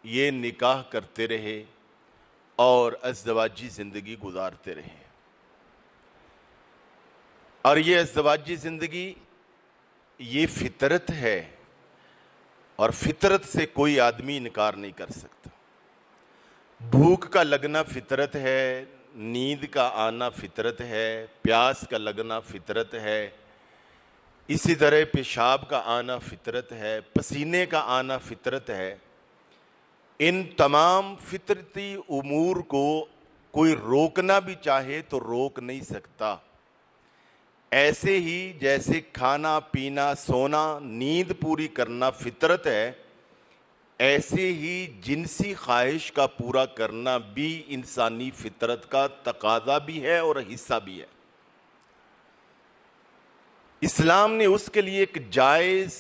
یہ نکاح کرتے رہے اور ازدواجی زندگی گزارتے رہے. اور یہ ازدواجی زندگی یہ فطرت ہے، اور فطرت سے کوئی آدمی انکار نہیں کر سکتا. بھوک کا لگنا فطرت ہے، نیند کا آنا فطرت ہے، پیاس کا لگنا فطرت ہے، اسی طرح پیشاب کا آنا فطرت ہے، پسینے کا آنا فطرت ہے. ان تمام فطرتی امور کو کوئی روکنا بھی چاہے تو روک نہیں سکتا. ایسے ہی جیسے کھانا پینا سونا نیند پوری کرنا فطرت ہے، ایسے ہی جنسی خواہش کا پورا کرنا بھی انسانی فطرت کا تقاضا بھی ہے اور حصہ بھی ہے. اسلام نے اس کے لیے ایک جائز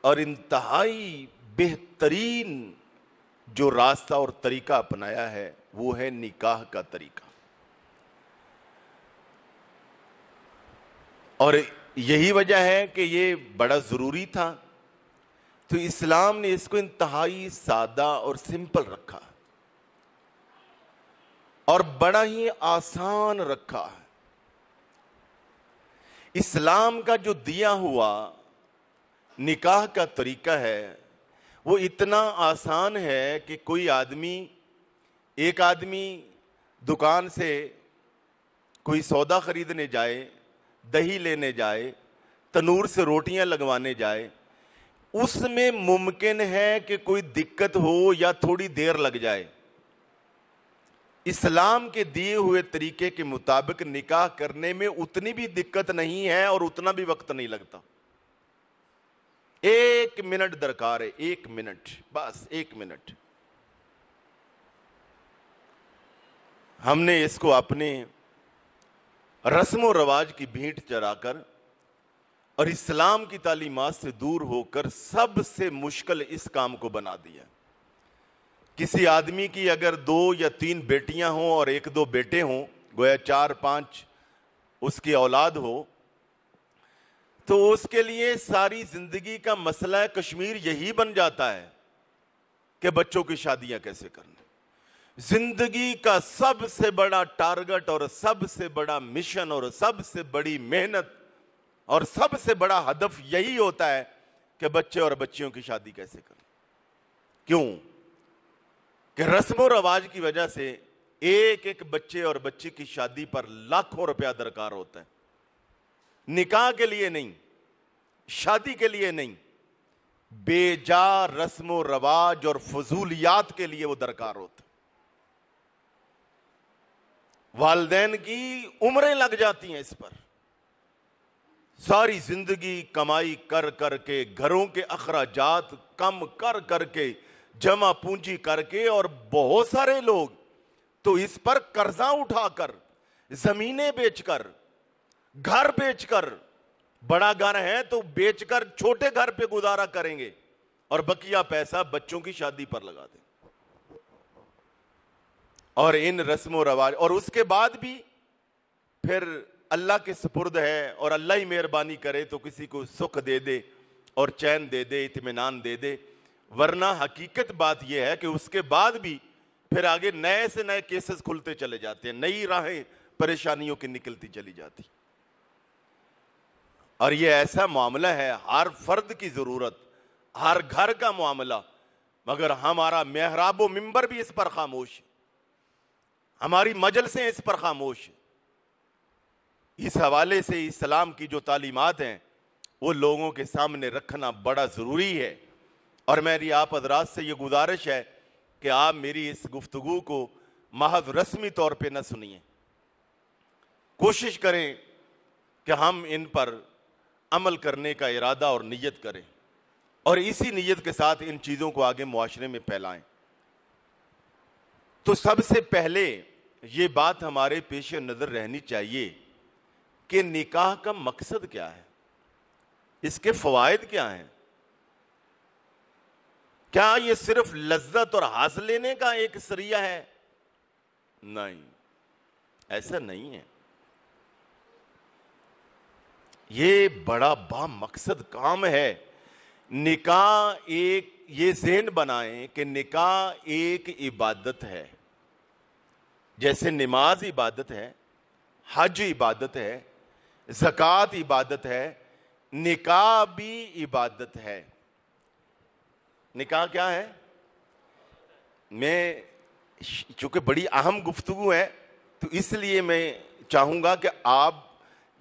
اور انتہائی بہترین جو راستہ اور طریقہ اپنایا ہے وہ ہے نکاح کا طریقہ. اور یہی وجہ ہے کہ یہ بڑا ضروری تھا، تو اسلام نے اس کو انتہائی سادہ اور سمپل رکھا اور بڑا ہی آسان رکھا. اسلام کا جو دیا ہوا نکاح کا طریقہ ہے وہ اتنا آسان ہے کہ ایک آدمی دکان سے کوئی سودا خریدنے جائے، دہی لینے جائے، تنور سے روٹیاں لگوانے جائے، اس میں ممکن ہے کہ کوئی دقت ہو یا تھوڑی دیر لگ جائے. اسلام کے دیے ہوئے طریقے کے مطابق نکاح کرنے میں اتنی بھی دقت نہیں ہے اور اتنا بھی وقت نہیں لگتا. 1 منٹ درکار ہے، 1 منٹ، بس 1 منٹ. ہم نے اس کو اپنے رسم و رواج کی بھینٹ چڑھا کر اور اسلام کی تعلیمات سے دور ہو کر سب سے مشکل اس کام کو بنا دیا. کسی آدمی کی اگر 2 یا 3 بیٹیاں ہوں اور 1-2 بیٹے ہوں، گویا 4-5 اس کی اولاد ہو، تو اس کے لیے ساری زندگی کا مسئلہ کشمیر یہی بن جاتا ہے کہ بچوں کی شادیاں کیسے کرنا. زندگی کا سب سے بڑا ٹارگٹ اور سب سے بڑا مشن اور سب سے بڑی محنت اور سب سے بڑا ہدف یہی ہوتا ہے کہ بچے اور بچیوں کی شادی کیسے کرنا. کیوں؟ کہ رسم و رواج کی وجہ سے ایک بچے اور بچی کی شادی پر لاکھوں روپیہ درکار ہوتا ہے. نکاح کے لیے نہیں، شادی کے لیے نہیں، بے جا رسم و رواج اور فضولیات کے لیے وہ درکار ہوتا. والدین کی عمریں لگ جاتی ہیں اس پر. ساری زندگی کمائی کر کر کے، گھروں کے اخراجات کم کر کر کے، جمع پونجی کر کے، اور بہت سارے لوگ تو اس پر قرضہ اٹھا کر، زمینیں بیچ کر، گھر بیچ کر، بڑا گھر ہے تو بیچ کر چھوٹے گھر پہ گزارا کریں گے اور بقیہ پیسہ بچوں کی شادی پر لگا دیں. اور ان رسم و رواج، اور اس کے بعد بھی پھر اللہ کے سپرد ہے اور اللہ ہی مہربانی کرے تو کسی کو سکھ دے دے اور چین دے دے، اطمینان دے دے. ورنہ حقیقت بات یہ ہے کہ اس کے بعد بھی پھر آگے نئے سے نئے کیسز کھلتے چلے جاتے ہیں، نئی راہیں پریشانیوں کی نکلتی چلی جاتی. اور یہ ایسا معاملہ ہے، ہر فرد کی ضرورت، ہر گھر کا معاملہ، مگر ہمارا محراب و منبر بھی اس پر خاموش، ہماری مجلسیں اس پر خاموش. اس حوالے سے اسلام کی جو تعلیمات ہیں وہ لوگوں کے سامنے رکھنا بڑا ضروری ہے. اور میری آپ حضرات سے یہ گزارش ہے کہ آپ میری اس گفتگو کو محض رسمی طور پہ نہ سنیے، کوشش کریں کہ ہم ان پر عمل کرنے کا ارادہ اور نیت کریں اور اسی نیت کے ساتھ ان چیزوں کو آگے معاشرے میں پھیلائیں. تو سب سے پہلے یہ بات ہمارے پیش نظر رہنی چاہیے کہ نکاح کا مقصد کیا ہے، اس کے فوائد کیا ہیں. کیا یہ صرف لذت اور حاصل لینے کا ایک ذریعہ ہے؟ نہیں، ایسا نہیں ہے. یہ بڑا با مقصد کام ہے. نکاح ایک، یہ ذہن بنائیں کہ نکاح ایک عبادت ہے، جیسے نماز عبادت ہے، حج عبادت ہے، زکوٰۃ عبادت ہے، نکاح بھی عبادت ہے۔ نکاح کیا ہے؟ میں چونکہ بڑی اہم گفتگو ہے تو اس لیے میں چاہوں گا کہ آپ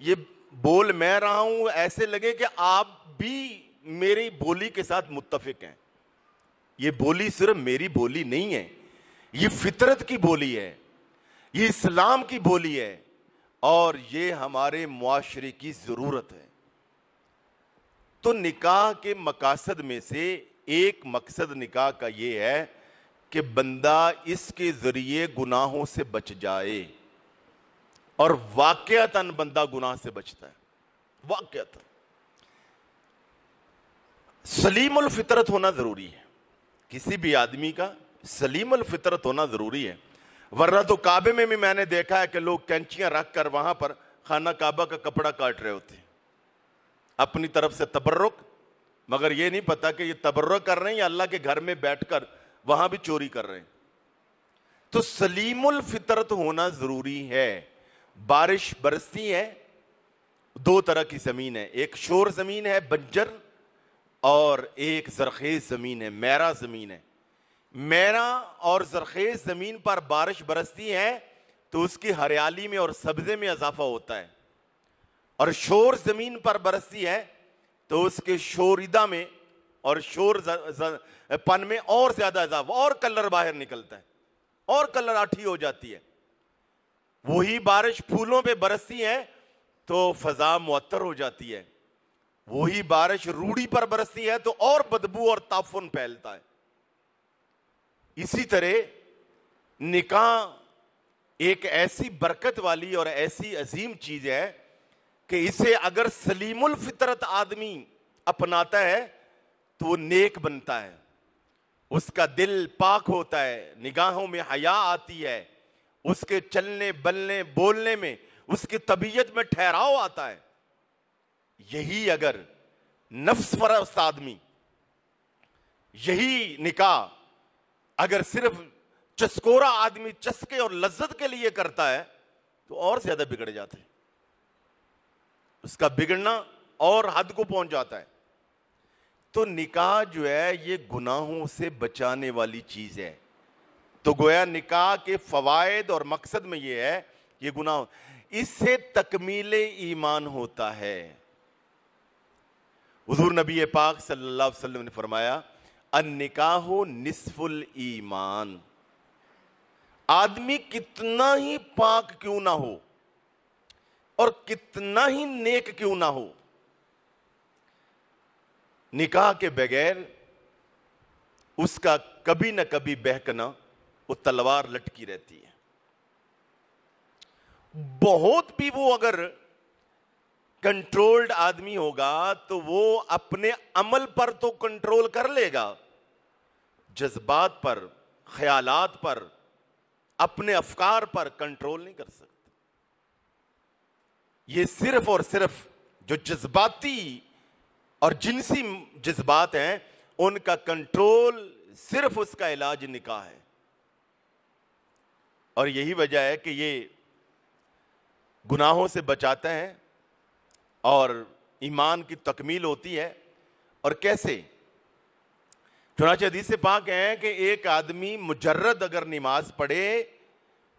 یہ بول میں رہا ہوں ایسے لگے کہ آپ بھی میری بولی کے ساتھ متفق ہیں۔ یہ بولی صرف میری بولی نہیں ہے، یہ فطرت کی بولی ہے، یہ اسلام کی بولی ہے، اور یہ ہمارے معاشرے کی ضرورت ہے۔ تو نکاح کے مقاصد میں سے ایک مقصد نکاح کا یہ ہے کہ بندہ اس کے ذریعے گناہوں سے بچ جائے، اور واقعتاً بندہ گناہ سے بچتا ہے، واقعتاً۔ سلیم الفطرت ہونا ضروری ہے، کسی بھی آدمی کا سلیم الفطرت ہونا ضروری ہے، ورنہ تو کعبے میں بھی میں نے دیکھا ہے کہ لوگ کینچیاں رکھ کر وہاں پر خانہ کعبہ کا کپڑا کاٹ رہے ہوتے ہیں اپنی طرف سے تبرک، مگر یہ نہیں پتا کہ یہ تبرک کر رہے ہیں یا اللہ کے گھر میں بیٹھ کر وہاں بھی چوری کر رہے ہیں۔ تو سلیم الفطرت ہونا ضروری ہے۔ بارش برستی ہے، دو طرح کی زمین ہے، ایک شور زمین ہے بنجر، اور ایک زرخیز زمین ہے، میرا زمین ہے۔ میرا اور زرخیز زمین پر بارش برستی ہے تو اس کی ہریالی میں اور سبزے میں اضافہ ہوتا ہے، اور شور زمین پر برستی ہے تو اس کے شوریدہ میں اور شور پن میں اور زیادہ اضافہ، اور کلر باہر نکلتا ہے، اور کلر آٹھی ہو جاتی ہے۔ وہی بارش پھولوں پہ برستی ہے تو فضا معطر ہو جاتی ہے، وہی بارش روڑی پر برستی ہے تو اور بدبو اور تعفن پھیلتا ہے۔ اسی طرح نکاح ایک ایسی برکت والی اور ایسی عظیم چیز ہے کہ اسے اگر سلیم الفطرت آدمی اپناتا ہے تو وہ نیک بنتا ہے، اس کا دل پاک ہوتا ہے، نگاہوں میں حیا آتی ہے، اس کے چلنے بلنے بولنے میں اس کی طبیعت میں ٹھہراؤ آتا ہے۔ یہی اگر نفس پرست آدمی یہی نکاح اگر صرف چسکورا آدمی چسکے اور لذت کے لیے کرتا ہے تو اور زیادہ بگڑ جاتا ہے، اس کا بگڑنا اور حد کو پہنچ جاتا ہے۔ تو نکاح جو ہے یہ گناہوں سے بچانے والی چیز ہے۔ تو گویا نکاح کے فوائد اور مقصد میں یہ ہے، یہ گناہ اس سے تکمیل ایمان ہوتا ہے۔ حضور نبی پاک صلی اللہ علیہ وسلم نے فرمایا النکاح نصف الایمان۔ آدمی کتنا ہی پاک کیوں نہ ہو اور کتنا ہی نیک کیوں نہ ہو، نکاح کے بغیر اس کا کبھی نہ کبھی بہکنا وہ تلوار لٹکی رہتی ہے۔ بہت بھی وہ اگر کنٹرولڈ آدمی ہوگا تو وہ اپنے عمل پر تو کنٹرول کر لے گا، جذبات پر، خیالات پر، اپنے افکار پر کنٹرول نہیں کر سکتا۔ یہ صرف اور صرف جو جذباتی اور جنسی جذبات ہیں ان کا کنٹرول، صرف اس کا علاج نکاح ہے۔ اور یہی وجہ ہے کہ یہ گناہوں سے بچاتا ہے اور ایمان کی تکمیل ہوتی ہے۔ اور کیسے؟ چنانچہ حدیث پاک ہے کہ ایک آدمی مجرد اگر نماز پڑھے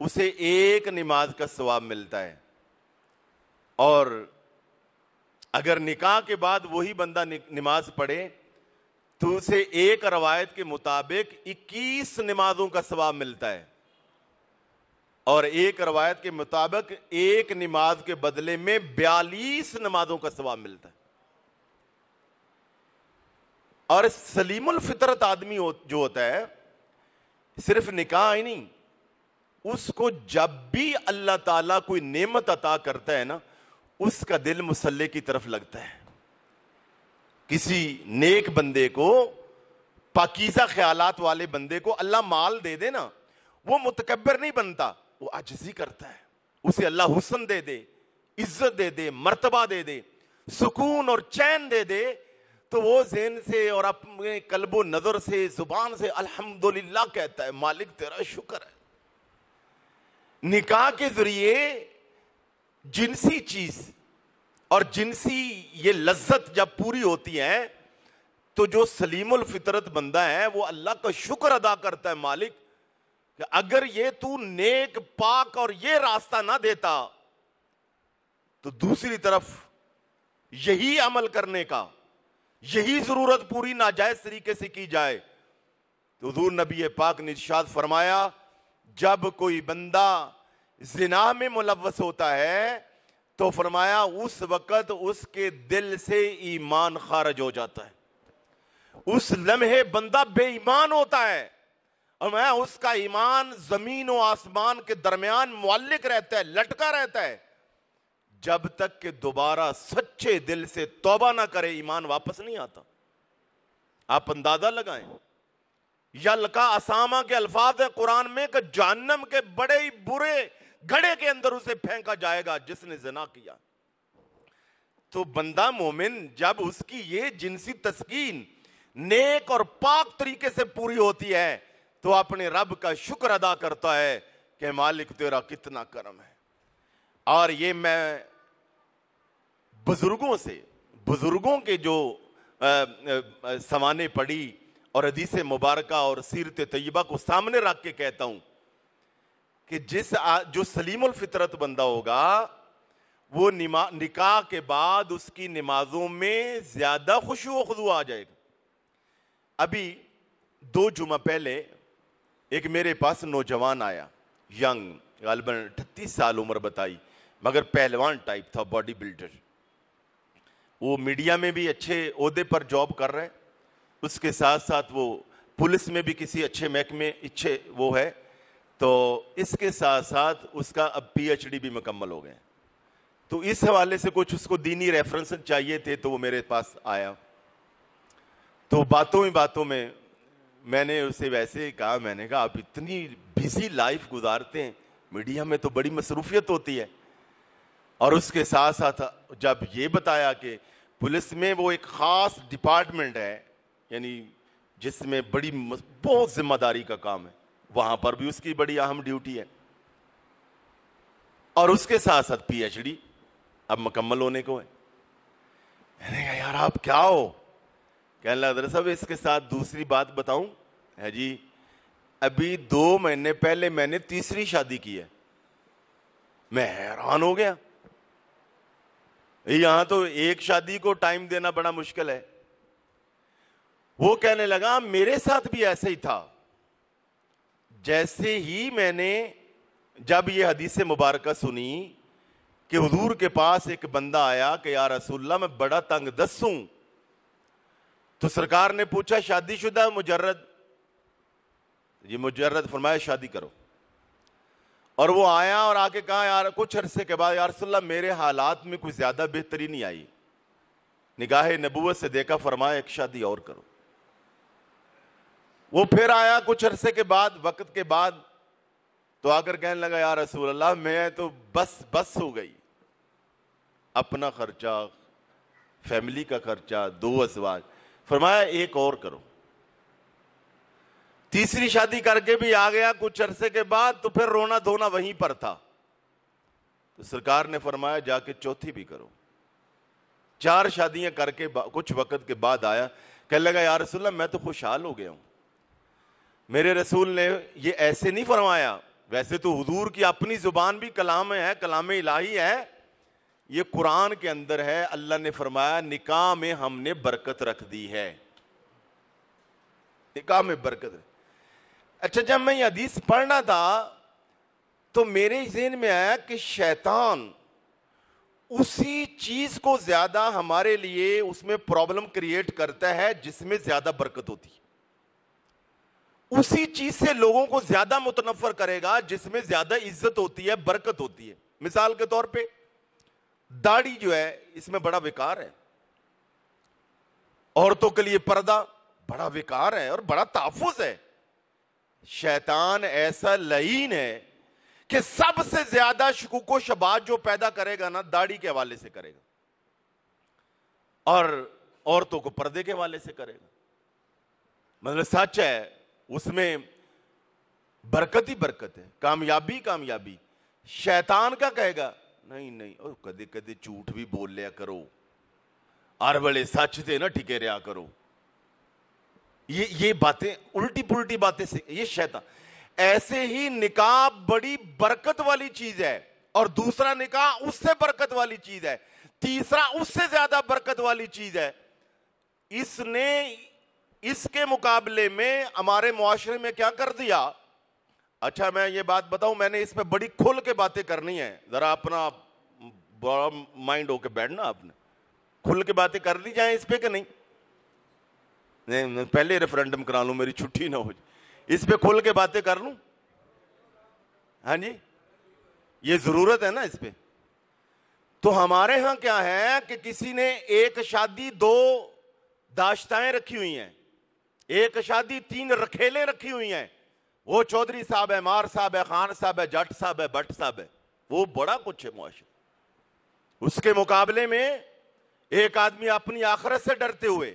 اسے ایک نماز کا ثواب ملتا ہے، اور اگر نکاح کے بعد وہی بندہ نماز پڑھے تو اسے ایک روایت کے مطابق 21 نمازوں کا ثواب ملتا ہے، اور ایک روایت کے مطابق ایک نماز کے بدلے میں 42 نمازوں کا ثواب ملتا ہے۔ اور سلیم الفطرت آدمی جو ہوتا ہے، صرف نکاح ہی نہیں، اس کو جب بھی اللہ تعالیٰ کوئی نعمت عطا کرتا ہے نا، اس کا دل مسلح کی طرف لگتا ہے۔ کسی نیک بندے کو، پاکیزہ خیالات والے بندے کو اللہ مال دے دے نا، وہ متکبر نہیں بنتا، وہ عاجزی کرتا ہے۔ اسے اللہ حسن دے دے، عزت دے دے، مرتبہ دے دے، سکون اور چین دے دے، تو وہ ذہن سے اور اپنے قلب و نظر سے زبان سے الحمدللہ کہتا ہے مالک تیرا شکر ہے. نکاح کے ذریعے جنسی چیز اور جنسی یہ لذت جب پوری ہوتی ہے تو جو سلیم الفطرت بندہ ہے وہ اللہ کا شکر ادا کرتا ہے مالک کہ اگر یہ تو نیک پاک اور یہ راستہ نہ دیتا تو دوسری طرف یہی عمل کرنے کا یہی ضرورت پوری ناجائز طریقے سے کی جائے. تو حضور نبی پاک نے ارشاد فرمایا جب کوئی بندہ زنا میں ملوث ہوتا ہے تو فرمایا اس وقت اس کے دل سے ایمان خارج ہو جاتا ہے. اس لمحے بندہ بے ایمان ہوتا ہے اور میں اس کا ایمان زمین و آسمان کے درمیان معلق رہتا ہے, لٹکا رہتا ہے جب تک کہ دوبارہ سچے دل سے توبہ نہ کرے ایمان واپس نہیں آتا. آپ اندازہ لگائیں یلقا اسامہ کے الفاظ ہیں قرآن میں کہ جہنم کے بڑے ہی برے گھڑے کے اندر اسے پھینکا جائے گا جس نے زنا کیا. تو بندہ مومن جب اس کی یہ جنسی تسکین نیک اور پاک طریقے سے پوری ہوتی ہے تو اپنے رب کا شکر ادا کرتا ہے کہ مالک تیرا کتنا کرم ہے. اور یہ میں بزرگوں کے جو سوانے پڑھی اور حدیث مبارکہ اور سیرت طیبہ کو سامنے رکھ کے کہتا ہوں کہ جو سلیم الفطرت بندہ ہوگا وہ نکاح کے بعد اس کی نمازوں میں زیادہ خشوع و خضوع آ جائے گا. ابھی 2 جمعہ پہلے ایک میرے پاس نوجوان آیا, ینگ, غالباً 38 سال عمر بتائی, مگر پہلوان ٹائپ تھا, باڈی بلڈر. وہ میڈیا میں بھی اچھے عہدے پر جاب کر رہے ہیں, اس کے ساتھ ساتھ وہ پولیس میں بھی کسی اچھے محکمے اچھے وہ ہے, تو اس کے ساتھ ساتھ اس کا اب PhD بھی مکمل ہو گئے. تو اس حوالے سے کچھ اس کو دینی ریفرنس چاہیے تھے تو وہ میرے پاس آیا. تو باتوں میں میں نے اسے ویسے کہا, میں نے کہا آپ اتنی بزی لائف گزارتے ہیں, میڈیا میں تو بڑی مصروفیت ہوتی ہے, اور اس کے ساتھ ساتھ جب یہ بتایا کہ پولیس میں وہ ایک خاص ڈپارٹمنٹ ہے یعنی جس میں بہت ذمہ داری کا کام ہے, وہاں پر بھی اس کی بڑی اہم ڈیوٹی ہے, اور اس کے ساتھ ساتھ PhD اب مکمل ہونے کو ہے. میں نے کہا یار آپ کیا ہو؟ کہنے لگا حضرت صاحب اس کے ساتھ دوسری بات بتاؤں ہے جی, ابھی 2 مہینے پہلے میں نے تیسری شادی کی ہے. میں حیران ہو گیا, یہاں تو ایک شادی کو ٹائم دینا بڑا مشکل ہے. وہ کہنے لگا میرے ساتھ بھی ایسے ہی تھا. جیسے ہی میں نے جب یہ حدیث مبارکہ سنی کہ حضور کے پاس ایک بندہ آیا کہ یا رسول اللہ میں بڑا تنگ دست ہوں, تو سرکار نے پوچھا شادی شدہ مجرد؟ یہ مجرد, فرمایا شادی کرو. اور وہ آیا اور آ کے کہا یار کچھ عرصے کے بعد یا رسول اللہ میرے حالات میں کوئی زیادہ بہتری نہیں آئی, نگاہ نبوت سے دیکھا, فرمایا ایک شادی اور کرو. وہ پھر آیا کچھ عرصے کے بعد, وقت کے بعد, تو آ کر کہنے لگا یا رسول اللہ میں تو بس ہو گئی, اپنا خرچہ, فیملی کا خرچہ, 2 ازواج. فرمایا ایک اور کرو. تیسری شادی کر کے بھی آ گیا کچھ عرصے کے بعد, تو پھر رونا دھونا وہیں پر تھا. تو سرکار نے فرمایا جا کے چوتھی بھی کرو. 4 شادیاں کر کے کچھ وقت کے بعد آیا, کہنے لگا یا رسول اللہ میں تو خوشحال ہو گیا ہوں. میرے رسول نے یہ ایسے نہیں فرمایا, ویسے تو حضور کی اپنی زبان بھی کلام ہے, کلام الہی ہے, یہ قرآن کے اندر ہے. اللہ نے فرمایا نکاح میں ہم نے برکت رکھ دی ہے, نکاح میں برکت ہے. اچھا جب میں یہ حدیث پڑھنا تھا تو میرے ذہن میں آیا کہ شیطان اسی چیز کو زیادہ ہمارے لیے اس میں پرابلم کریٹ کرتا ہے جس میں زیادہ برکت ہوتی ہے. اسی چیز سے لوگوں کو زیادہ متنفر کرے گا جس میں زیادہ عزت ہوتی ہے, برکت ہوتی ہے. مثال کے طور پہ داڑھی جو ہے اس میں بڑا وقار ہے, عورتوں کے لیے پردہ بڑا وقار ہے اور بڑا تحفظ ہے. شیطان ایسا لعین ہے کہ سب سے زیادہ شکوک و شبہات جو پیدا کرے گا نا داڑھی کے حوالے سے کرے گا. اور عورتوں کو پردے کے حوالے سے کرے گا. مطلب سچ ہے, اس میں برکت ہی برکت ہے, کامیابی کامیابی. شیطان کا کہے گا نہیں نہیں, اور کدے کدے جھوٹ بھی بول لیا کرو, اور بڑے سچ سے نہ ٹھکے رہا کرو. یہ باتیں الٹی پلٹی باتیں سے, یہ شیطان. ایسے ہی نکاح بڑی برکت والی چیز ہے, اور دوسرا نکاح اس سے برکت والی چیز ہے, تیسرا اس سے زیادہ برکت والی چیز ہے. اس نے اس کے مقابلے میں ہمارے معاشرے میں کیا کر دیا. اچھا میں یہ بات بتاؤں, میں نے اس پہ بڑی کھل کے باتیں کرنی ہے, ذرا اپنا بڑا مائنڈ ہو کے بیٹھنا, آپ نے کھل کے باتیں کر لی جائیں اس پہ کہ نہیں. پہلے ریفرنڈم کرا لوں, میری چھٹی نہ ہو جائے, اس پہ کھل کے باتیں کر لوں. ہاں جی, یہ ضرورت ہے نا اس پہ. تو ہمارے ہاں کیا ہے کہ کسی نے ایک شادی 2 داشتائیں رکھی ہوئی ہیں, ایک شادی 3 رکھیلیں رکھی ہوئی ہیں. وہ چودھری صاحب ہے, مار صاحب ہے, خان صاحب ہے, جٹ صاحب ہے, بٹ صاحب ہے, وہ بڑا کچھ ہے معاشرے. اس کے مقابلے میں ایک آدمی اپنی آخرت سے ڈرتے ہوئے,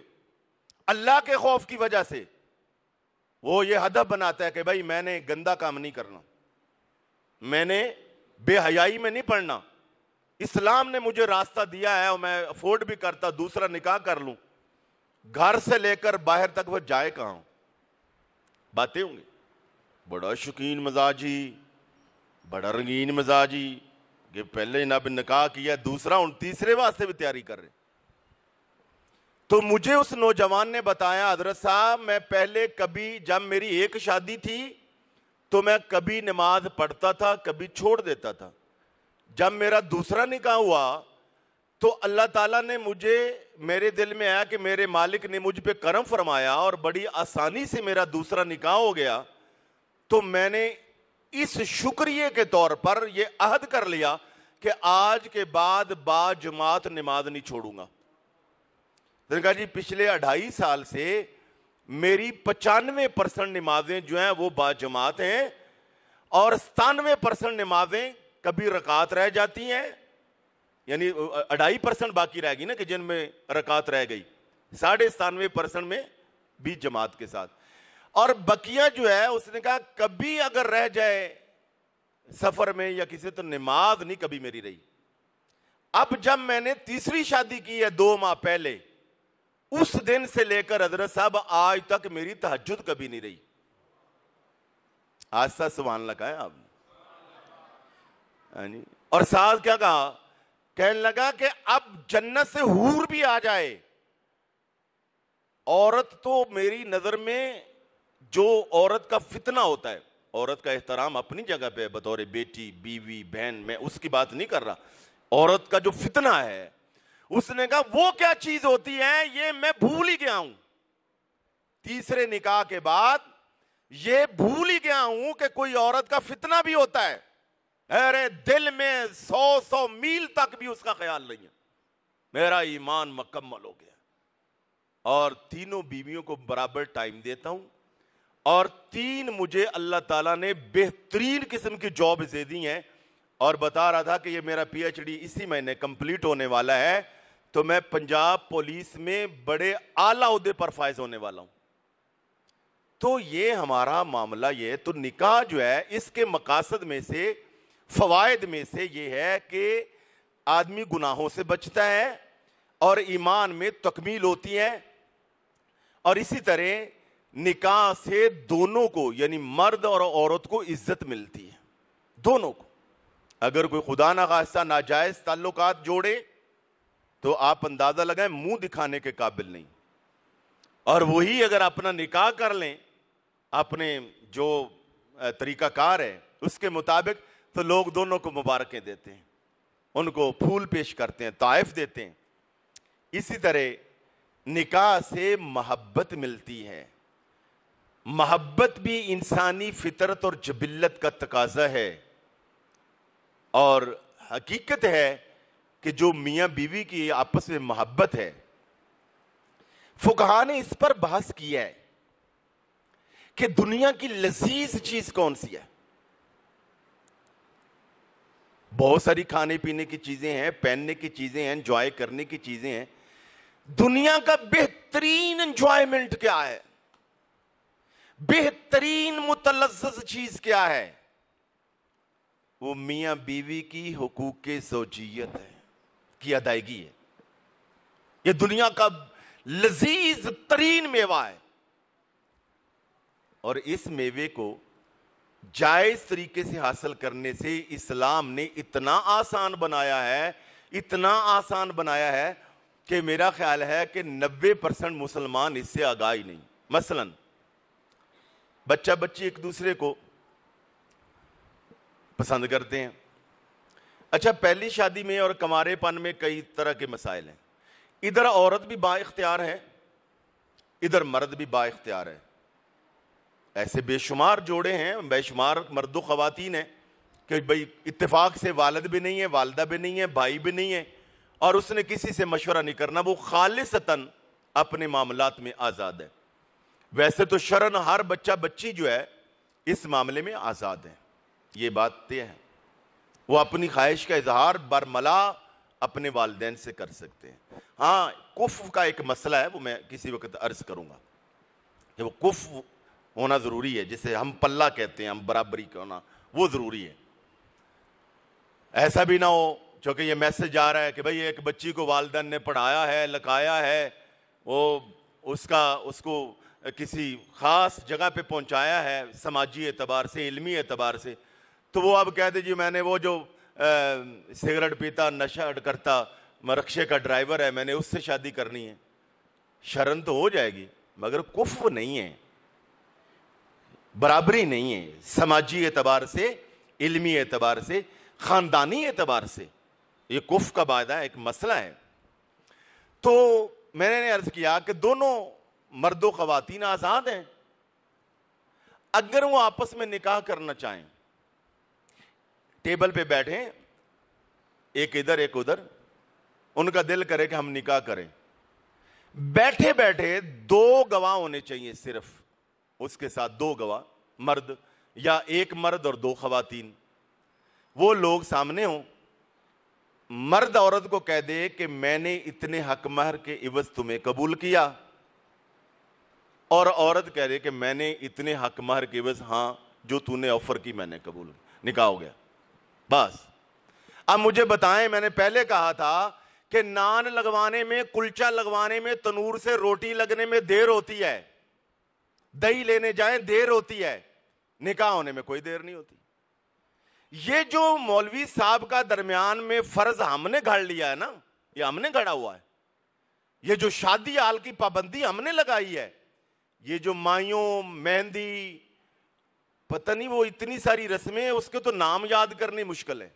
اللہ کے خوف کی وجہ سے, وہ یہ ہدف بناتا ہے کہ بھائی میں نے گندا کام نہیں کرنا, میں نے بے حیائی میں نہیں پڑنا, اسلام نے مجھے راستہ دیا ہے اور میں افورڈ بھی کرتا دوسرا نکاح کر لوں. گھر سے لے کر باہر تک وہ جائے کہاں. باتیں ہوں گی, بڑا شوقین مزاجی, بڑا رنگین مزاجی, کہ پہلے نہ نکاح کیا, دوسرا تیسرے واسطے بھی تیاری کر رہے. تو مجھے اس نوجوان نے بتایا, حضرت صاحب میں پہلے کبھی, جب میری ایک شادی تھی تو میں کبھی نماز پڑھتا تھا, کبھی چھوڑ دیتا تھا. جب میرا دوسرا نکاح ہوا تو اللہ تعالیٰ نے مجھے, میرے دل میں آیا کہ میرے مالک نے مجھ پہ کرم فرمایا اور بڑی آسانی سے میرا دوسرا نکاح ہو گیا. تو میں نے اس شکریہ کے طور پر یہ عہد کر لیا کہ آج کے بعد با جماعت نماز نہیں چھوڑوں گا. کہا جی پچھلے 2.5 سال سے میری 95% نمازیں جو ہیں وہ با جماعت ہیں, اور 97% نمازیں کبھی رکعت رہ جاتی ہیں, یعنی 2.5% باقی رہ گئی نا کہ جن میں رکعت رہ گئی, 97.5% میں بھی جماعت کے ساتھ. اور بقیہ جو ہے اس نے کہا کبھی اگر رہ جائے سفر میں یا کسی, تو نماز نہیں کبھی میری رہی. اب جب میں نے تیسری شادی کی ہے 2 ماہ پہلے, اس دن سے لے کر حضرت صاحب آج تک میری تہجد کبھی نہیں رہی. آج سا سبحان اللہ کہا ہے آپ نے. اور ساتھ کیا کہا, کہنے لگا کہ اب جنت سے حور بھی آ جائے, عورت تو میری نظر میں جو عورت کا فتنہ ہوتا ہے, عورت کا احترام اپنی جگہ پہ بطور بیٹی بیوی بہن, میں اس کی بات نہیں کر رہا, عورت کا جو فتنہ ہے, اس نے کہا وہ کیا چیز ہوتی ہے یہ میں بھول ہی گیا ہوں. تیسرے نکاح کے بعد یہ بھول ہی گیا ہوں کہ کوئی عورت کا فتنہ بھی ہوتا ہے. ارے دل میں 100 میل تک بھی اس کا خیال نہیں ہے. میرا ایمان مکمل ہو گیا, اور تینوں بیویوں کو برابر ٹائم دیتا ہوں, اور 3 مجھے اللہ تعالیٰ نے بہترین قسم کی جاب دے دی ہیں. اور بتا رہا تھا کہ یہ میرا پی ایچ ڈی اسی مہینے کمپلیٹ ہونے والا ہے, تو میں پنجاب پولیس میں بڑے اعلیٰ عہدے پر فائز ہونے والا ہوں. تو یہ ہمارا معاملہ یہ ہے. تو نکاح جو ہے اس کے مقاصد میں سے, فوائد میں سے یہ ہے کہ آدمی گناہوں سے بچتا ہے اور ایمان میں تکمیل ہوتی ہے. اور اسی طرح نکاح سے دونوں کو, یعنی مرد اور عورت کو عزت ملتی ہے, دونوں کو. اگر کوئی خدا نخواستہ ناجائز تعلقات جوڑے تو آپ اندازہ لگائیں منہ دکھانے کے قابل نہیں, اور وہی اگر اپنا نکاح کر لیں اپنے جو طریقہ کار ہے اس کے مطابق, تو لوگ دونوں کو مبارکیں دیتے ہیں, ان کو پھول پیش کرتے ہیں, تحائف دیتے ہیں. اسی طرح نکاح سے محبت ملتی ہے. محبت بھی انسانی فطرت اور جبلت کا تقاضا ہے, اور حقیقت ہے کہ جو میاں بیوی کی آپس میں محبت ہے, فقہا نے اس پر بحث کیا ہے کہ دنیا کی لذیذ چیز کون سی ہے. بہت ساری کھانے پینے کی چیزیں ہیں, پہننے کی چیزیں ہیں, انجوائے کرنے کی چیزیں ہیں. دنیا کا بہترین انجوائمنٹ کیا ہے؟ بہترین متلذذ چیز کیا ہے؟ وہ میاں بیوی کی حقوق زوجیت ہے، کی ادائیگی ہے۔ یہ دنیا کا لذیذ ترین میوہ ہے، اور اس میوے کو جائز طریقے سے حاصل کرنے سے اسلام نے اتنا آسان بنایا ہے، اتنا آسان بنایا ہے کہ میرا خیال ہے کہ 90% مسلمان اس سے آگاہ ہی نہیں۔ مثلا بچہ بچی ایک دوسرے کو پسند کرتے ہیں۔ اچھا، پہلی شادی میں اور کنوارے پن میں کئی طرح کے مسائل ہیں۔ ادھر عورت بھی با اختیار ہے، ادھر مرد بھی با اختیار ہے۔ ایسے بے شمار جوڑے ہیں، بے شمار مرد و خواتین ہیں کہ بھئی اتفاق سے والد بھی نہیں ہے، والدہ بھی نہیں ہے، بھائی بھی نہیں ہے، اور اس نے کسی سے مشورہ نہیں کرنا، وہ خالصتاً اپنے معاملات میں آزاد ہے۔ ویسے تو شرعاً ہر بچہ بچی جو ہے اس معاملے میں آزاد ہے، یہ بات طے ہے، وہ اپنی خواہش کا اظہار برملا اپنے والدین سے کر سکتے ہیں۔ ہاں، کفر کا ایک مسئلہ ہے، وہ میں کسی وقت عرض کروں گا کہ وہ کفر ہونا ضروری ہے، جسے ہم پلہ کہتے ہیں، ہم برابری کا ہونا، وہ ضروری ہے۔ ایسا بھی نہ ہو چونکہ یہ میسج آ رہا ہے کہ بھئی ایک بچی کو والدین نے پڑھایا ہے، لکھایا ہے، وہ اس کو کسی خاص جگہ پہ پہنچایا ہے سماجی اعتبار سے، علمی اعتبار سے، تو وہ اب کہہ دے جی میں نے وہ جو سگریٹ پیتا، نشہ کرتا رکشے کا ڈرائیور ہے، میں نے اس سے شادی کرنی ہے۔ شرن تو ہو جائے گی مگر کفر نہیں ہے، برابری نہیں ہے، سماجی اعتبار سے، علمی اعتبار سے، خاندانی اعتبار سے یہ کفر کا باعث ایک مسئلہ ہے۔ تو میں نے عرض کیا کہ دونوں مرد و خواتین آزاد ہیں، اگر وہ آپس میں نکاح کرنا چاہیں، ٹیبل پہ بیٹھیں، ایک ادھر ایک ادھر، ان کا دل کرے کہ ہم نکاح کریں، بیٹھے بیٹھے 2 گواہ ہونے چاہیے، صرف اس کے ساتھ 2 گواہ، مرد یا ایک مرد اور 2 خواتین، وہ لوگ سامنے ہوں۔ مرد عورت کو کہہ دے کہ میں نے اتنے حق مہر کے عوض تمہیں قبول کیا، اور عورت کہہ دے کہ میں نے اتنے حق مہر کے عوض ہاں جو تو نے آفر کی میں نے قبول کی، نکاح ہو گیا۔ بس اب مجھے بتائیں، میں نے پہلے کہا تھا کہ نان لگوانے میں، کلچا لگوانے میں، تنور سے روٹی لگنے میں دیر ہوتی ہے، دہی لینے جائیں دیر ہوتی ہے، نکاح ہونے میں کوئی دیر نہیں ہوتی۔ یہ جو مولوی صاحب کا درمیان میں فرض ہم نے گھڑ لیا ہے نا، یہ ہم نے گھڑا ہوا ہے، یہ جو شادی حال کی پابندی ہم نے لگائی ہے، یہ جو مائیوں، مہندی، پتہ نہیں وہ اتنی ساری رسمیں ہیں، اس کے تو نام یاد کرنی مشکل ہے۔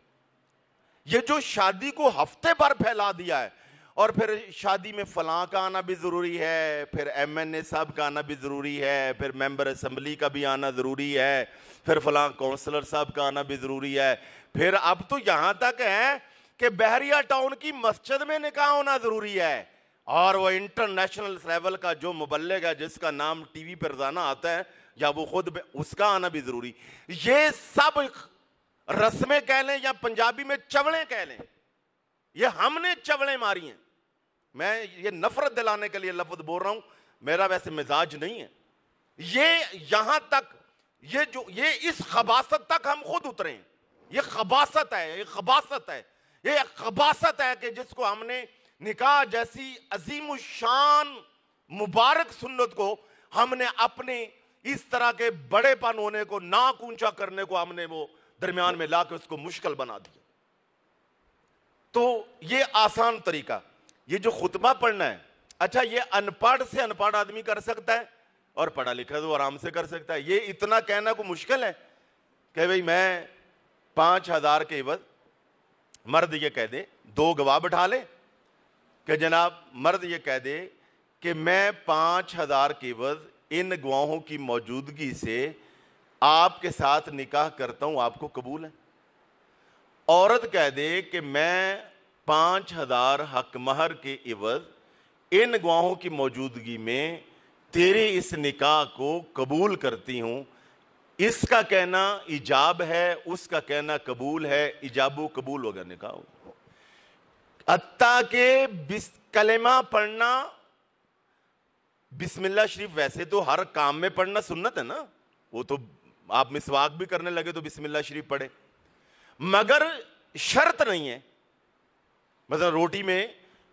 یہ جو شادی کو ہفتے بھر پھیلا دیا ہے، اور پھر شادی میں فلاں کا آنا بھی ضروری ہے، پھر MNA صاحب کا آنا بھی ضروری ہے، پھر ممبر اسمبلی کا بھی آنا ضروری ہے، پھر فلاں کونسلر صاحب کا آنا بھی ضروری ہے، پھر اب تو یہاں تک ہے کہ بحریہ ٹاؤن کی مسجد میں نکاح ہونا ضروری ہے، اور وہ انٹرنیشنل لیول کا جو مبلغ ہے جس کا نام ٹی وی پر روزانہ آتا ہے یا وہ خود اس کا آنا بھی ضروری۔ یہ سب رسمیں کہہ لیں یا پنجابی میں چوڑیں کہہ لیں، یہ ہم نے چوڑیں ماری ہیں۔ میں یہ نفرت دلانے کے لیے لفظ بول رہا ہوں، میرا ویسے مزاج نہیں ہے۔ یہ یہاں تک، یہ اس خباثت تک ہم خود اترے ہیں۔ یہ خباثت ہے، یہ خباثت ہے، یہ خباثت ہے کہ جس کو ہم نے نکاح جیسی عظیم الشان مبارک سنت کو ہم نے اپنے اس طرح کے بڑے پن ہونے کو، ناک اونچا کرنے کو ہم نے وہ درمیان میں لا کے اس کو مشکل بنا دیا۔ تو یہ آسان طریقہ، یہ جو خطبہ پڑھنا ہے، اچھا یہ ان پڑھ سے ان پڑھ آدمی کر سکتا ہے اور پڑھا لکھا تو آرام سے کر سکتا ہے۔ یہ اتنا کہنا کو مشکل ہے کہ بھئی میں 5000 کے عوض، مرد یہ کہہ دے، 2 گواہ بٹھا لے کہ جناب مرد یہ کہہ دے کہ میں 5000 کے عوض ان گواہوں کی موجودگی سے آپ کے ساتھ نکاح کرتا ہوں، آپ کو قبول ہے؟ عورت کہہ دے کہ میں 5000 حق مہر کے عوض ان گواہوں کی موجودگی میں تیرے اس نکاح کو قبول کرتی ہوں۔ اس کا کہنا ایجاب ہے، اس کا کہنا قبول ہے، ایجاب و قبول ہوگا، نکاح ہوگا۔ حتیٰ کہ کلمہ پڑھنا، بسم اللہ شریف ویسے تو ہر کام میں پڑھنا سنت ہے نا، وہ تو آپ مسواک بھی کرنے لگے تو بسم اللہ شریف پڑھے، مگر شرط نہیں ہے. مثلا روٹی میں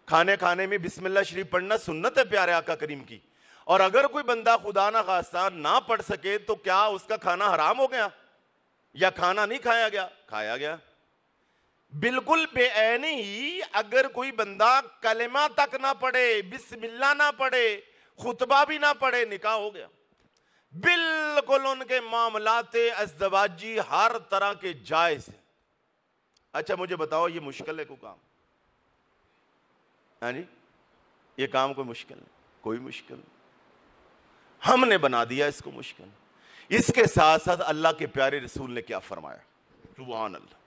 کھانے میں بسم اللہ شریف پڑھنا سنت ہے پیارے آقا کریم کی. اور اگر کوئی بندہ خدا نہ خواستہ نہ پڑھ سکے تو کیا اس کا کھانا حرام ہو گیا یا کھانا نہیں کھایا گیا؟ کھایا گیا. بالکل بے عینی ہی اگر کوئی بندہ کلمہ تک نہ پڑھے، بسم اللہ نہ پڑھے، خطبہ بھی نہ پڑھے، نکاح ہو گیا. بالکل ان کے معاملات ازدواجی ہر طرح کے جائز ہیں. اچھا مجھے بتاؤ یہ مشکل ہے کوئی کام؟ ہاں جی، یہ کام کوئی مشکل نہیں، کوئی مشکل نہیں. ہم نے بنا دیا اس کو مشکل. اس کے ساتھ ساتھ اللہ کے پیارے رسول نے کیا فرمایا، سبحان اللہ.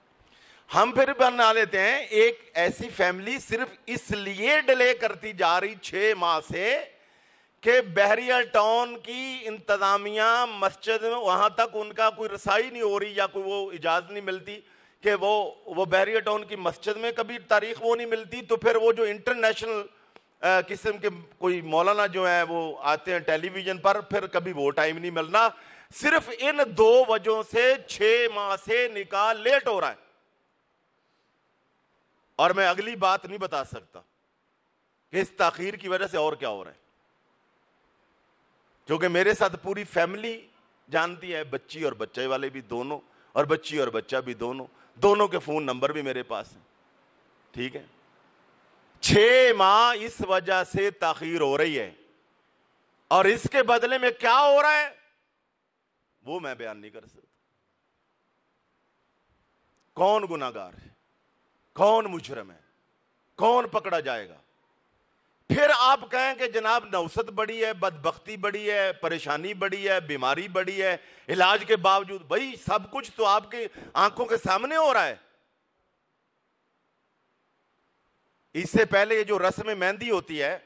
ہم پھر بنا لیتے ہیں ایک ایسی فیملی صرف اس لیے ڈیلے کرتی جا رہی 6 ماہ سے کہ بحریہ ٹاؤن کی انتظامیہ مسجد میں وہاں تک ان کا کوئی رسائی نہیں ہو رہی یا کوئی وہ اجازت نہیں ملتی کہ وہ بحریہ ٹاؤن کی مسجد میں کبھی تاریخ وہ نہیں ملتی. تو پھر وہ جو انٹرنیشنل قسم کے کوئی مولانا جو ہیں وہ آتے ہیں ٹیلی ویژن پر، پھر کبھی وہ ٹائم نہیں ملنا. صرف ان 2 وجہوں سے 6 ماہ سے نکاح لیٹ ہو رہا ہے. اور میں اگلی بات نہیں بتا سکتا کہ اس تاخیر کی وجہ سے اور کیا ہو رہا ہے، کیونکہ میرے ساتھ پوری فیملی جانتی ہے، بچی اور بچے والے بھی دونوں، اور بچی اور بچہ بھی دونوں کے فون نمبر بھی میرے پاس ہیں. ٹھیک ہے، 6 ماہ اس وجہ سے تاخیر ہو رہی ہے، اور اس کے بدلے میں کیا ہو رہا ہے وہ میں بیان نہیں کر سکتا. کون گناہگار ہے، کون مجرم ہے، کون پکڑا جائے گا؟ پھر آپ کہیں کہ جناب نوست بڑی ہے، بدبختی بڑی ہے، پریشانی بڑی ہے، بیماری بڑی ہے، علاج کے باوجود. بھائی سب کچھ تو آپ کے آنکھوں کے سامنے ہو رہا ہے. اس سے پہلے یہ جو رسم مہندی ہوتی ہے،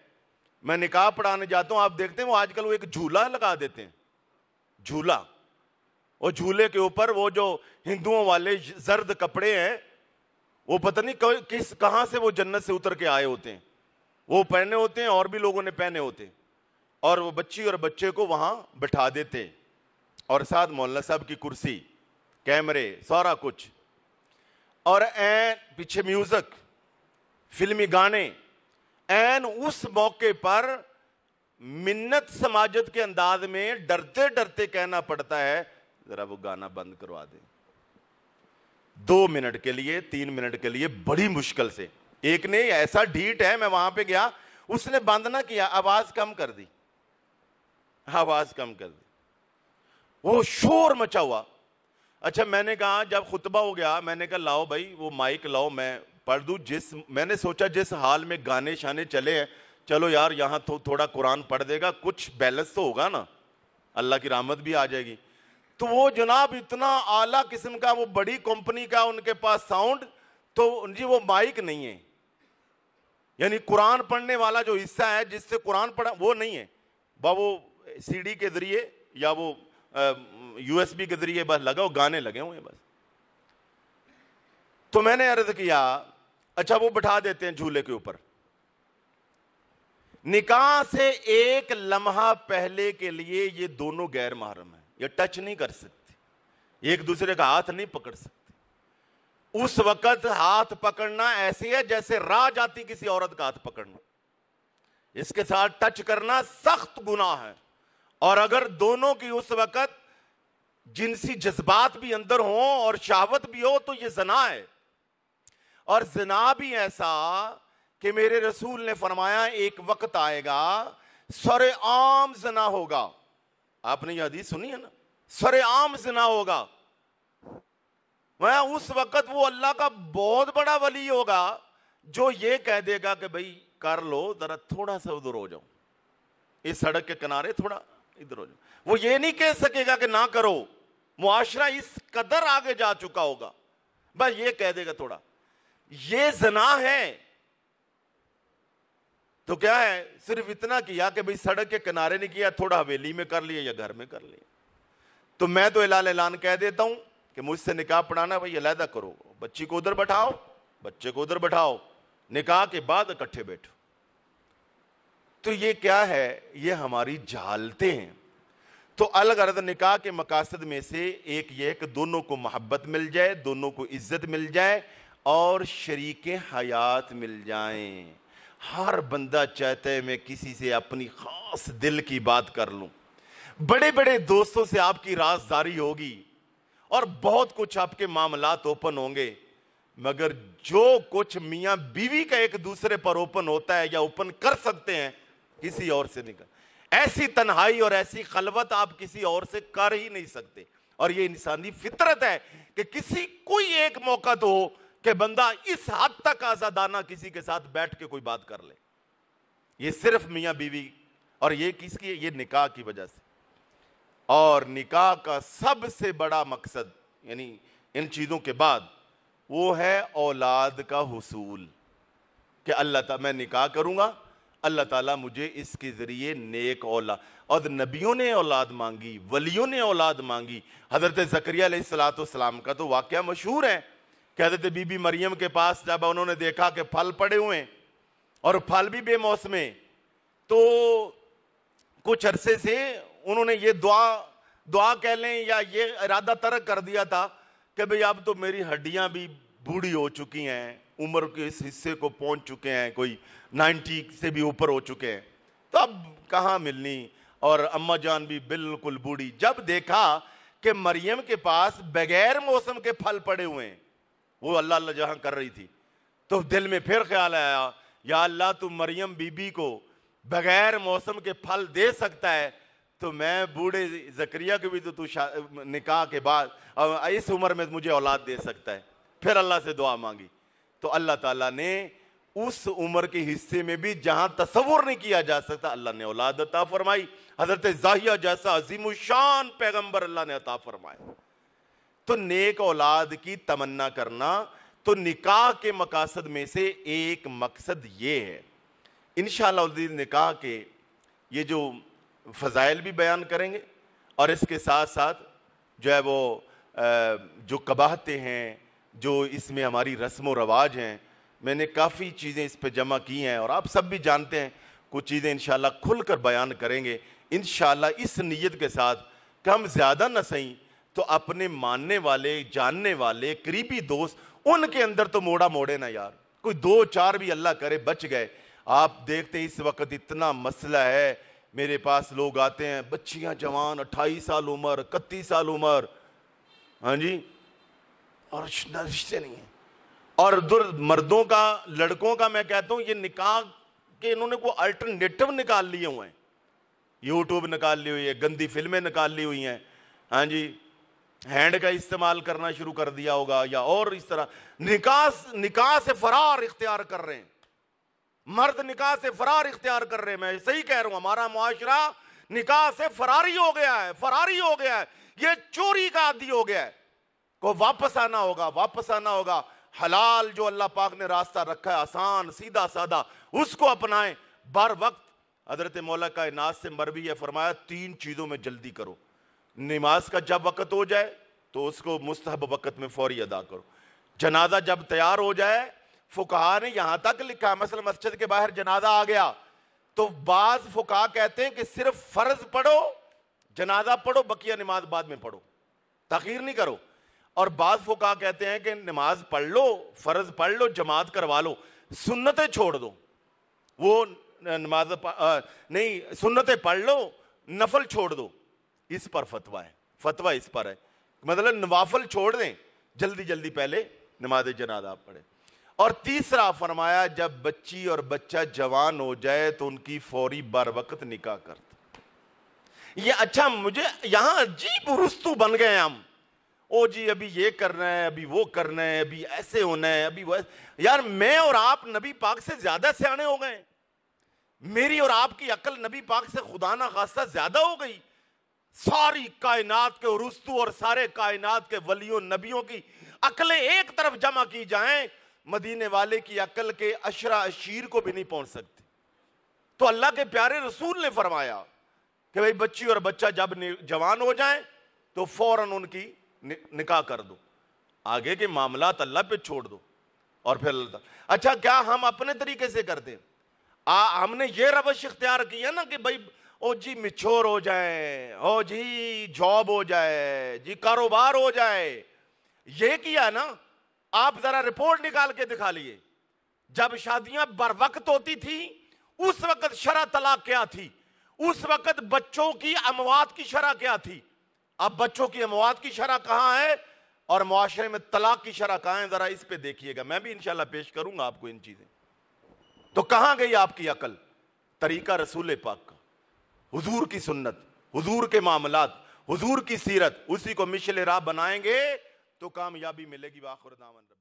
میں نکاح پڑھانے جاتا ہوں، آپ دیکھتے ہیں وہ آج کل وہ ایک جھولا لگا دیتے ہیں، جھولا. اور جھولے کے اوپر وہ جو ہندوؤں والے زرد کپڑے ہیں، وہ پتہ نہیں کہاں سے وہ جنت سے اتر کے آئے ہوتے ہیں، وہ پہنے ہوتے ہیں اور بھی لوگوں نے پہنے ہوتے ہیں. اور وہ بچی اور بچے کو وہاں بٹھا دیتے ہیں، اور ساتھ مولانا صاحب کی کرسی، کیمرے، سارا کچھ، اور پیچھے میوزک، فلمی گانے. اس موقع پر منت سماجت کے انداز میں ڈرتے ڈرتے کہنا پڑتا ہے ذرا وہ گانا بند کروا دیں. 2 منٹ کے لیے، 3 منٹ کے لیے، بڑی مشکل سے. ایک نے ایسا ڈھیٹ ہے، میں وہاں پہ گیا، اس نے بند نہ کیا، آواز کم کر دی، وہ شور مچا ہوا. اچھا میں نے کہا جب خطبہ ہو گیا، میں نے کہا لاؤ بھائی وہ مائک لاؤ، میں پڑھ دوں. میں نے سوچا جس حال میں گانے شانے چلے ہیں، چلو یار یہاں تو تھوڑا قرآن پڑھ دے گا، کچھ بیلنس تو ہوگا نا، اللہ کی رحمت بھی آ جائے گی. تو وہ جناب اتنا اعلیٰ قسم کا، وہ بڑی کمپنی کا ان کے پاس ساؤنڈ، تو جی وہ مائک نہیں ہے، یعنی قرآن پڑھنے والا جو حصہ ہے جس سے قرآن پڑھا وہ نہیں ہے، وہ سی ڈی کے ذریعے یا وہ یو ایس بی کے ذریعے بس لگا، وہ گانے لگے ہوئے بس. تو میں نے عرض کیا اچھا وہ بٹھا دیتے ہیں جھولے کے اوپر. نکاح سے 1 لمحہ پہلے کے لیے یہ دونوں غیر محرم ہیں، یہ ٹچ نہیں کر سکتے، ایک دوسرے کا ہاتھ نہیں پکڑ سکتے. اس وقت ہاتھ پکڑنا ایسے ہے جیسے راہ جاتی کسی عورت کا ہاتھ پکڑنا، اس کے ساتھ ٹچ کرنا سخت گناہ ہے. اور اگر دونوں کی اس وقت جنسی جذبات بھی اندر ہوں اور شہوت بھی ہو تو یہ زنا ہے. اور زنا بھی ایسا کہ میرے رسول نے فرمایا ایک وقت آئے گا سر عام زنا ہوگا. آپ نے یہ حدیث سنی ہے نا، سر عام زنا ہوگا. اس وقت وہ اللہ کا بہت بڑا ولی ہوگا جو یہ کہہ دے گا کہ بھئی کر لو، ذرا تھوڑا سا ادھر ہو جاؤ، اس سڑک کے کنارے تھوڑا ادھر ہو جاؤ. وہ یہ نہیں کہہ سکے گا کہ نہ کرو، معاشرہ اس قدر آگے جا چکا ہوگا، بس یہ کہہ دے گا تھوڑا. یہ زنا ہے. تو کیا ہے، صرف اتنا کیا کہ بھئی سڑک کے کنارے نہیں کیا، تھوڑا حویلی میں کر لیا یا گھر میں کر لیا. تو میں تو اعلان کہہ دیتا ہوں کہ مجھ سے نکاح پڑھانا بھائی علیحدہ کرو، بچی کو ادھر بٹھاؤ، بچے کو ادھر بٹھاؤ، نکاح کے بعد اکٹھے بیٹھو. تو یہ کیا ہے؟ یہ ہماری جہالتیں ہیں. تو الغرض نکاح کے مقاصد میں سے ایک یہ ہے کہ دونوں کو محبت مل جائے, دونوں کو عزت مل جائے اور شریک حیات مل جائیں. ہر بندہ چاہتا ہے میں کسی سے اپنی خاص دل کی بات کر لوں. بڑے بڑے دوستوں سے آپ کی رازداری ہوگی اور بہت کچھ آپ کے معاملات اوپن ہوں گے, مگر جو کچھ میاں بیوی کا ایک دوسرے پر اوپن ہوتا ہے یا اوپن کر سکتے ہیں کسی اور سے نہیں کر. ایسی تنہائی اور ایسی خلوت آپ کسی اور سے کر ہی نہیں سکتے. اور یہ انسانی فطرت ہے کہ کسی کوئی ایک موقع تو ہو کہ بندہ اس حد تک آزادانہ کسی کے ساتھ بیٹھ کے کوئی بات کر لے. یہ صرف میاں بیوی, اور یہ کس کی؟ یہ نکاح کی وجہ سے. اور نکاح کا سب سے بڑا مقصد یعنی ان چیزوں کے بعد وہ ہے اولاد کا حصول, کہ اللہ تعالیٰ میں نکاح کروں گا, اللہ تعالیٰ مجھے اس کے ذریعے نیک اولاد. اور نبیوں نے اولاد مانگی, ولیوں نے اولاد مانگی. حضرت زکریا علیہ السلام کا تو واقعہ مشہور ہے کہ حضرت بی بی مریم کے پاس جب انہوں نے دیکھا کہ پھل پڑے ہوئے ہیں اور پھل بھی بے موسمے, تو کچھ عرصے سے انہوں نے یہ دعا کہہ لیں یا یہ ارادہ ترک کر دیا تھا کہ بھئی اب تو میری ہڈیاں بھی بوڑھی ہو چکی ہیں, عمر کے اس حصے کو پہنچ چکے ہیں, کوئی 90 سے بھی اوپر ہو چکے ہیں, تو اب کہاں ملنی. اور اماں جان بھی بالکل بوڑھی. جب دیکھا کہ مریم کے پاس بغیر موسم کے پھل پڑے ہوئے ہیں, وہ اللہ اللہ جہاں کر رہی تھی, تو دل میں پھر خیال آیا یا اللہ تو مریم بی بی کو بغیر موسم کے پھل دے سکتا ہے, تو میں بوڑھے زکریا کے بھی تو نکاح کے بعد اس عمر میں مجھے اولاد دے سکتا ہے. پھر اللہ سے دعا مانگی تو اللہ تعالیٰ نے اس عمر کے حصے میں بھی جہاں تصور نہیں کیا جا سکتا اللہ نے اولاد عطا فرمائی. حضرت زاہیہ جیسا عظیم الشان پیغمبر اللہ نے عطا فرمایا. تو نیک اولاد کی تمنا کرنا تو نکاح کے مقاصد میں سے ایک مقصد یہ ہے. انشاءاللہ العزیز نکاح کے یہ جو فضائل بھی بیان کریں گے, اور اس کے ساتھ ساتھ جو ہے وہ جو قباحتیں ہیں, جو اس میں ہماری رسم و رواج ہیں, میں نے کافی چیزیں اس پہ جمع کی ہیں اور آپ سب بھی جانتے ہیں. کچھ چیزیں انشاءاللہ کھل کر بیان کریں گے انشاءاللہ اس نیت کے ساتھ کہ ہم زیادہ نہ سہیں تو اپنے ماننے والے, جاننے والے, قریبی دوست, ان کے اندر تو موڑا موڑے نا یار. کوئی 2-4 بھی اللہ کرے بچ گئے. آپ دیکھتے اس وقت اتنا مسئلہ ہے, میرے پاس لوگ آتے ہیں, بچیاں جوان 28 سال عمر, 31 سال عمر, ہاں جی, اور رشتے نہیں ہیں. اور مردوں کا, لڑکوں کا میں کہتا ہوں یہ نکاح کہ انہوں نے کوئی الٹرنیٹو نکال لیے ہوئے ہیں, یوٹیوب نکال لی ہوئی ہے, گندی فلمیں نکال لی ہوئی ہیں, ہاں جی, ہینڈ کا استعمال کرنا شروع کر دیا ہوگا, یا اور اس طرح نکاح سے فرار اختیار کر رہے ہیں. مرد نکاح سے فرار اختیار کر رہے ہیں. میں صحیح کہہ رہا ہوں, ہمارا معاشرہ نکاح سے فراری ہو گیا ہے, فراری ہو گیا ہے, یہ چوری کا عادی ہو گیا ہے. کو واپس آنا ہوگا, واپس آنا ہوگا. حلال جو اللہ پاک نے راستہ رکھا ہے آسان سیدھا سادہ, اس کو اپنائیں. بر وقت حضرت مولا کائنات سے مروی ہے, فرمایا 3 چیزوں میں جلدی کرو. نماز کا جب وقت ہو جائے تو اس کو مستحب وقت میں فوری ادا کرو. جنازہ جب تیار ہو جائے, فقہا نے یہاں تک لکھا, مثلا مسجد کے باہر جنازہ آ گیا تو بعض فقہا کہتے ہیں کہ صرف فرض پڑھو, جنازہ پڑھو, بقیہ نماز بعد میں پڑھو, تاخیر نہیں کرو. اور بعض فقہا کہتے ہیں کہ نماز پڑھ لو, فرض پڑھ لو, جماعت کروا لو, سنتیں چھوڑ دو. وہ نماز نہیں, سنتیں پڑھ لو, نفل چھوڑ دو. اس پر فتویٰ ہے, فتویٰ اس پر ہے, مطلب نوافل چھوڑ دیں, جلدی جلدی پہلے نماز جنازہ پڑھیں. اور تیسرا فرمایا جب بچی اور بچہ جوان ہو جائے تو ان کی فوری بر وقت نکاح کر دو. یہ اچھا مجھے یہاں عجیب رستو بن گئے ہم, او جی ابھی یہ کرنا ہے, ابھی وہ کرنا ہے, ابھی ایسے ہونا ہے, ابھی وہ. یار میں اور آپ نبی پاک سے زیادہ سیانے ہو گئے, میری اور آپ کی عقل نبی پاک سے خدا نہ خواستہ زیادہ ہو گئی. ساری کائنات کے ارسطو اور سارے کائنات کے ولیوں نبیوں کی عقلیں ایک طرف جمع کی جائیں, مدینے والے کی عقل کے عشرہ عشیر کو بھی نہیں پہنچ سکتی. تو اللہ کے پیارے رسول نے فرمایا کہ بھئی بچی اور بچہ جب جوان ہو جائیں تو فوراً ان کی نکاح کر دو, آگے کے معاملات اللہ پہ چھوڑ دو. اور پھر اللہ تعالیٰ. اچھا کیا ہم اپنے طریقے سے کرتے ہیں؟ ہم نے یہ روش اختیار کی ہے نا کہ بھائی او جی میچور ہو جائے, او جی جاب ہو جائے, جی کاروبار ہو جائے, یہ کیا نا. آپ ذرا رپورٹ نکال کے دکھا لیے, جب شادیاں بر وقت ہوتی تھی اس وقت شرع طلاق کیا تھی, اس وقت بچوں کی اموات کی شرح کیا تھی, اب بچوں کی اموات کی شرح کہاں ہے اور معاشرے میں طلاق کی شرح کہاں ہے, ذرا اس پہ دیکھیے گا. میں بھی انشاءاللہ پیش کروں گا آپ کو ان چیزیں. تو کہاں گئی آپ کی عقل؟ طریقہ رسول پاک کا, حضور کی سنت, حضور کے معاملات, حضور کی سیرت, اسی کو مشل راہ بنائیں گے تو کامیابی ملے گی. وآخر دعوانا